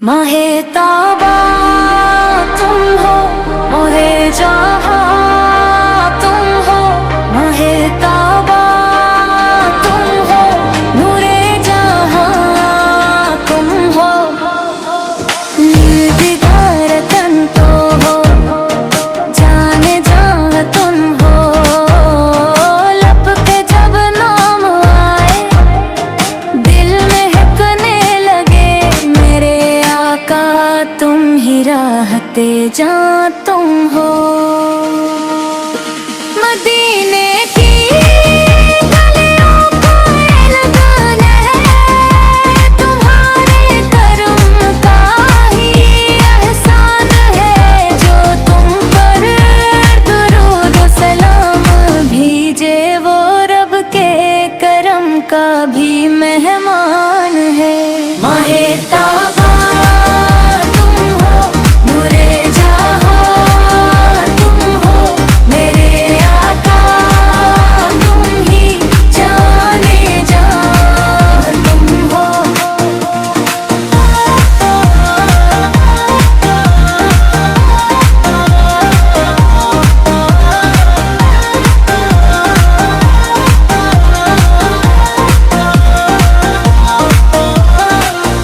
माहे ताबा तुम हो, मोहे जहाँ तुम हो। माहे ताबा तुम हो, नूरे जहाँ तुम हो। दीदार तन तो हो, जाने जहाँ तुम हो। लब पे जब नाम आए, दिल में हिकने लगे मेरे आका। तुम ही राहते जहाँ तुम हो। मदीने की गलियों को एहसान है, तुम्हारे करम का ही एहसान है। जो तुम पर दुरूद सलाम भेजे, वो रब के करम का भी मेहमान है। माहे ताबा तुम हो, नूरे जहाँ तुम हो। मेरे आका तुम ही जाने जान तुम हो।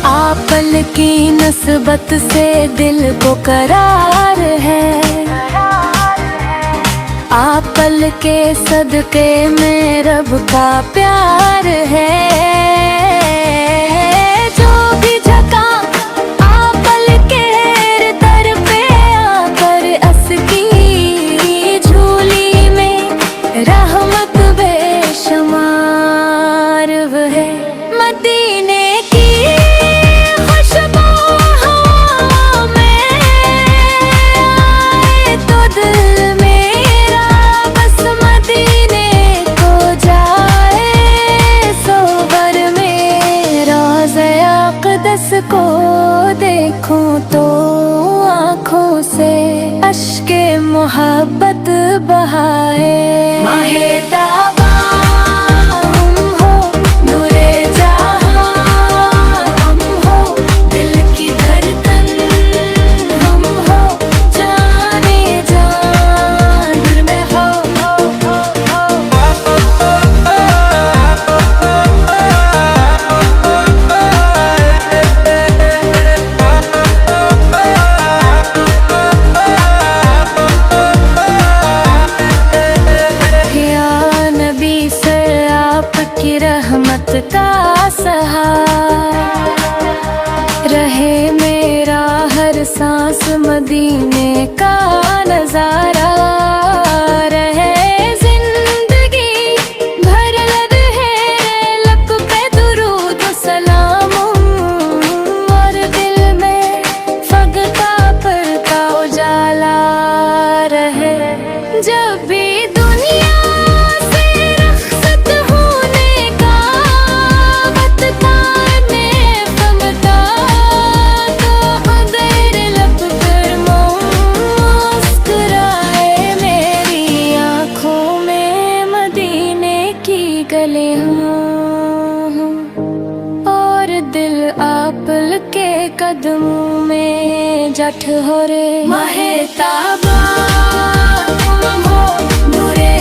आपल की नस्बत से दिल को करार है, आपल के सदके में रब का प्यार है। जो भी झका आपल के दर पे आकर असकी झूली में, रहमत बेशुमार है। मदीने की खुशबू हवा में आए तो दिल मेरा बस मदीने को जाए। सोबर में रोज़े अक़दस को देखूं तो आँखों से अश्के मोहब्बत बहाए। माहे ताबा तुम हो, नूरे जहाँ तुम हो। दिल की धड़कन हम हो, जाने जान दिल में हो। या नबी सर आपकी रहमत का सहारा रहे मेरा हर सांस। मदीने का नजारा रहे जिंदगी भर लम्हे लक पे दुरूद सलाम। और दिल में फगता पड़ता उजाला रहे। जब भी दुनिया से रुखसत होने का वक्त तारने फमता, तो अगर लब पर मुस्कुराए मेरी आँखों में मदीने की गलियाँ, और दिल आपल के कदमों में जठ हो रे। माहे ताबा तुम हो, नूरे